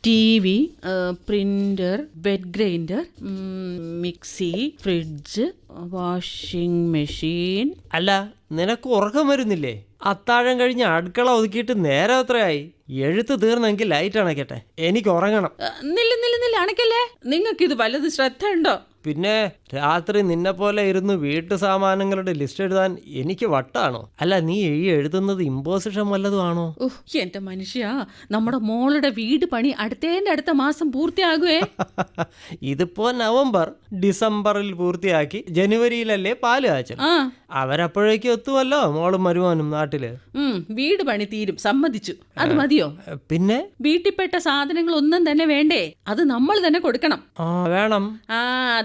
TV, printer, bed grinder, mixie, fridge, washing machine. അല്ല, നിനക്ക് ഉറക്കം വരുന്നില്ലേ? അത്താഴം കഴിഞ്ഞ് അടുക്കള ഒതുക്കിയിട്ട് നേരെ എത്രയായി? എഴുത്ത് തീർന്നെങ്കിൽ ലൈറ്റ് അണയ്ക്കട്ടെ, എനിക്ക് ഉറങ്ങണം. നില്ല അണയ്ക്കല്ലേ. നിങ്ങൾക്കിത് വല്ലത് ശ്രദ്ധ ഉണ്ടോ? പിന്നെ രാത്രി നിന്നെ പോലെ ഇരുന്ന് വീട്ടു സാമാനങ്ങളുടെ ലിസ്റ്റ് എഴുതാൻ എനിക്ക് വട്ടാണോ? അല്ല, നീ എഴുതുന്നത് ഇമ്പോസിഷൻ വല്ലതും ആണോ? എന്റെ മനുഷ്യ, നമ്മുടെ മോളുടെ വീട് പണി അടുത്ത മാസം പൂർത്തിയാകുവേ. ഇതിപ്പോ നവംബർ, ഡിസംബറിൽ പൂർത്തിയാക്കി ജനുവരിയിലല്ലേ പാല് കാച്ചൽ. അവരപ്പോഴേക്കും എത്തുമല്ലോ മോളും മരുവാനും നാട്ടില്. വീട് പണി തീരും, സമ്മതിച്ചു. അത് മതിയോ? പിന്നെ വീട്ടിൽപ്പെട്ട സാധനങ്ങൾ ഒന്നും തന്നെ വേണ്ടേ? അത് നമ്മൾ തന്നെ കൊടുക്കണം. വേണം.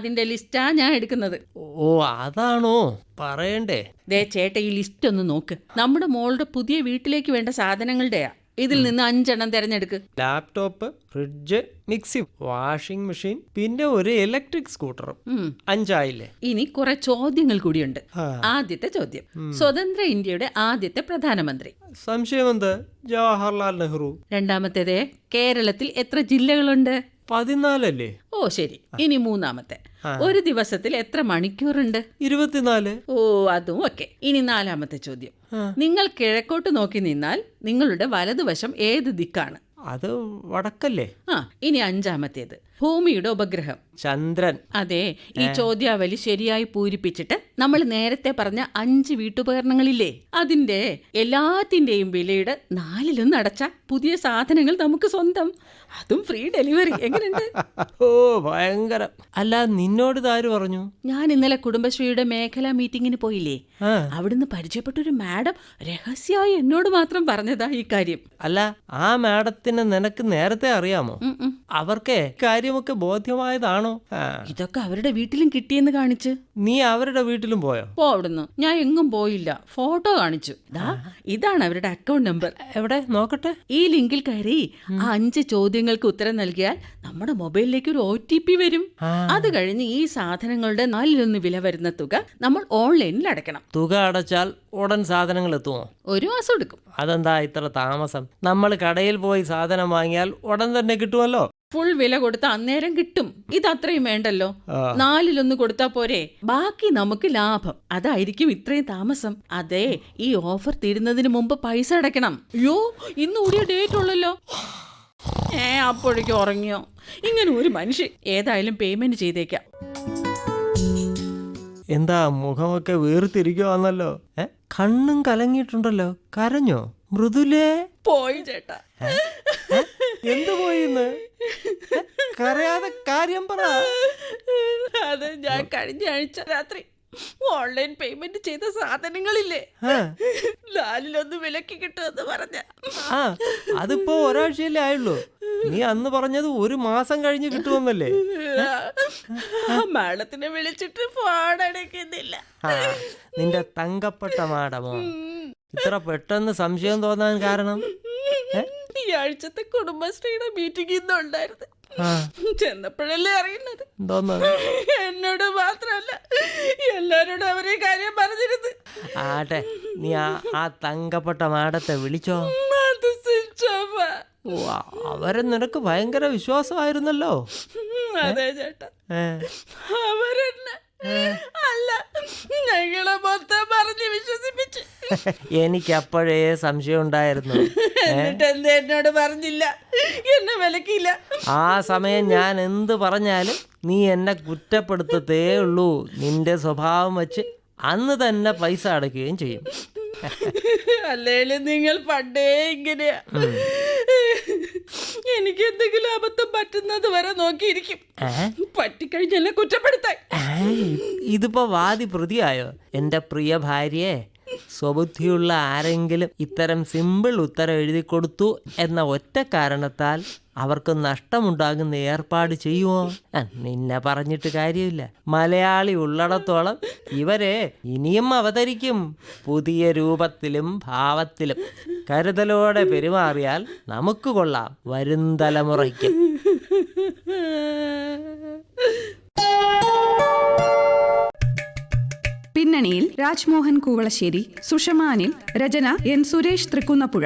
അതിന്റെ ലിസ്റ്റാ ഞാൻ എടുക്കുന്നത്. ഓ, അതാണോ പറയണ്ടേ? ദേ ചേട്ട, ഈ ലിസ്റ്റ് ഒന്ന് നോക്ക്. നമ്മുടെ മോളുടെ പുതിയ വീട്ടിലേക്ക് വേണ്ട സാധനങ്ങളുടെയാ. ഇതിൽ നിന്ന് 5 എണ്ണം തിരഞ്ഞെടുക്ക്. Laptop, fridge, mixie, washing machine, പിന്നെ ഒരു ഇലക്ട്രിക് സ്കൂട്ടറും. 5 ആയില്ലേ? ഇനി കുറെ ചോദ്യങ്ങൾ കൂടിയുണ്ട്. ആദ്യത്തെ ചോദ്യം, സ്വതന്ത്ര ഇന്ത്യയുടെ ആദ്യത്തെ പ്രധാനമന്ത്രി? സംശയമെന്ത്? ജവഹർലാൽ നെഹ്റു. രണ്ടാമത്തേത്, കേരളത്തിൽ എത്ര ജില്ലകളുണ്ട്? 14 അല്ലേ? ഓ ശരി. ഇനി മൂന്നാമത്തെ, ഒരു ദിവസത്തിൽ എത്ര മണിക്കൂറുണ്ട്? 24. ഓ, അതും ഓക്കെ. ഇനി നാലാമത്തെ ചോദ്യം, നിങ്ങൾ കിഴക്കോട്ട് നോക്കി നിന്നാൽ നിങ്ങളുടെ വലതുവശം ഏത് ദിക്കാണ്? അത് വടക്കല്ലേ? ഇനി അഞ്ചാമത്തേത്, ഭൂമിയുടെ ഉപഗ്രഹം? ചന്ദ്രൻ. അതെ. ഈ ചോദ്യാവലി ശരിയായി പൂരിപ്പിച്ചിട്ട് നമ്മൾ നേരത്തെ പറഞ്ഞ 5 വീട്ടുപകരണങ്ങളില്ലേ, അതിന്റെ എല്ലാത്തിന്റെയും വിലയുടെ 4/1 അടച്ച പുതിയ സാധനങ്ങൾ നമുക്ക് സ്വന്തം. അതും ഫ്രീ ഡെലിവറി. എങ്ങനെയുണ്ട്? ഓ, ഭയങ്കരം. അല്ല, നിന്നോട് ആര് പറഞ്ഞു? ഞാൻ ഇന്നലെ കുടുംബശ്രീയുടെ മേഖലാ മീറ്റിങ്ങിന് പോയില്ലേ, അവിടുന്ന് പരിചയപ്പെട്ടൊരു മാഡം രഹസ്യമായി എന്നോട് മാത്രം പറഞ്ഞതാ ഈ കാര്യം. അല്ല, ആ മാഡത്തിന് നിനക്ക് നേരത്തെ അറിയാമോ? അവർക്ക് കാര്യമൊക്കെ ബോധ്യമായതാണോ? ഇതൊക്കെ അവരുടെ വീട്ടിലും കിട്ടിയെന്ന് കാണിച്ച്. നീ അവരുടെ വീട്ടിലും പോയോ? അവിടുന്ന് ഞാൻ എങ്ങും പോയില്ല. ഫോട്ടോ കാണിച്ചു. ഇതാണ് അവരുടെ അക്കൗണ്ട് നമ്പർ. എവിടെ നോക്കട്ടെ? ഈ ലിങ്കിൽ കയറി 5 ചോദ്യങ്ങൾക്ക് ഉത്തരം നൽകിയാൽ നമ്മുടെ മൊബൈലിലേക്ക് ഒരു OTP വരും. അത് കഴിഞ്ഞ് ഈ സാധനങ്ങളുടെ 4/1 വില വരുന്ന തുക നമ്മൾ ഓൺലൈനിൽ അടയ്ക്കണം. തുക അടച്ചാൽ ഉടൻ സാധനങ്ങൾ എത്തുമോ? 1 മാസം എടുക്കും. അതെന്താ ഇത്ര താമസം? നമ്മൾ കടയിൽ പോയി സാധനം വാങ്ങിയാൽ ഉടൻ തന്നെ കിട്ടുമല്ലോ. ഫുൾ വില കൊടുത്ത അന്നേരം കിട്ടും. ഇത് അത്രയും വേണ്ടല്ലോ. 4/1 കൊടുത്താ പോരെ? ബാക്കി നമുക്ക് ലാഭം. അതായിരിക്കും ഇത്രയും താമസം. അതെ, ഈ ഓഫർ തീരുന്നതിന് മുമ്പ് പൈസ അടയ്ക്കണം. അയ്യോ, ഇന്ന് കൂടിയ ഡേറ്റ് ഉള്ളല്ലോ. അപ്പോഴേക്കും ഉറങ്ങിയോ? ഇങ്ങനെ ഒരു മനുഷ്യൻ. ഏതായാലും പേയ്മെന്റ് ചെയ്തേക്കാം. എന്താ മുഖമൊക്കെ വീർത്തിരിക്കുവാന്നല്ലോ? കണ്ണും കലങ്ങിയിട്ടുണ്ടല്ലോ. കരഞ്ഞോ? മൃദുലേ? പോയി ചേട്ടാ. എന്തു പോയിന്ന്? കരയാതെ കാര്യം പറ. അത് ഞാൻ കഴിഞ്ഞ ആഴ്ച രാത്രി ഓൺലൈൻ പേയ്മെന്റ് ചെയ്ത സാധനങ്ങളില്ലേ, 4/1 വിലക്ക് കിട്ടുമെന്ന് പറഞ്ഞ. അതിപ്പോ ഒരാഴ്ചയല്ലേ ആയുള്ളൂ. നീ അന്ന് പറഞ്ഞത് 1 മാസം കഴിഞ്ഞ് കിട്ടുമെന്നല്ലേ? മാഡത്തിനെ വിളിച്ചിട്ട് ഫോൺ അടയ്ക്കുന്നില്ല. നിന്റെ തങ്കപ്പെട്ട മാഡമോ? ഇത്ര പെട്ടെന്ന് സംശയം തോന്നാൻ കാരണം? ഈ ആഴ്ചത്തെ കുടുംബശ്രീയുടെ മീറ്റിംഗ് ഇന്നുണ്ടായിരുന്നു. ചെന്നപ്പോഴല്ലേ അറിയുന്നത്. എന്നോട് മാത്രല്ല, എല്ലാരോടും അവരെ കാര്യം പറഞ്ഞിരുന്നു. ആട്ടെ, നീ ആ തങ്കപ്പെട്ട മാഡത്തെ വിളിച്ചോ? അവരെ നിനക്ക് ഭയങ്കര വിശ്വാസമായിരുന്നല്ലോ. അതെ ചേട്ടാ, അവരെന്നെ അല്ല, ഞങ്ങളെ മൊത്തം പറഞ്ഞ് വിശ്വസിപ്പിച്ച്. എനിക്കപ്പോഴേ സംശയം ഉണ്ടായിരുന്നു. എന്നിട്ട് എന്താ എന്നോട് പറഞ്ഞില്ല? എന്നെ വിലക്കില്ല. ആ സമയം ഞാൻ എന്ത് പറഞ്ഞാലും നീ എന്നെ കുറ്റപ്പെടുത്തത്തേ ഉള്ളൂ. നിന്റെ സ്വഭാവം വെച്ച് അന്ന് തന്നെ പൈസ അടയ്ക്കുകയും ചെയ്യും. അല്ലേലും നിങ്ങൾ പണ്ടേ ഇങ്ങനെയാ. എനിക്ക് എന്തെങ്കിലും അബദ്ധം പറ്റുന്നത് വരെ നോക്കിയിരിക്കും. പറ്റിക്കഴിഞ്ഞെന്നെ കുറ്റപ്പെടുത്താൻ. ഇതിപ്പോ വാദി പ്രതിയായോ? എന്റെ പ്രിയ ഭാര്യയെ, സ്വബുദ്ധിയുള്ള ആരെങ്കിലും ഇത്തരം സിമ്പിൾ ഉത്തരം എഴുതി കൊടുത്തു എന്ന ഒറ്റ കാരണത്താൽ അവർക്ക് നഷ്ടമുണ്ടാകുന്ന ഏർപ്പാട് ചെയ്യുമോ? നിന്നെ പറഞ്ഞിട്ട് കാര്യമില്ല. മലയാളി ഉള്ളിടത്തോളം ഇവരെ ഇനിയും അവതരിക്കും, പുതിയ രൂപത്തിലും ഭാവത്തിലും. കരുതലോടെ പെരുമാറിയാൽ നമുക്ക് കൊള്ളാം, വരും തലമുറയ്ക്കും. പിന്നണിയിൽ രാജ്മോഹൻ കൂവളശ്ശേരി, സുഷമാനിൽ രചന N. സുരേഷ് തൃക്കുന്നപ്പുഴ.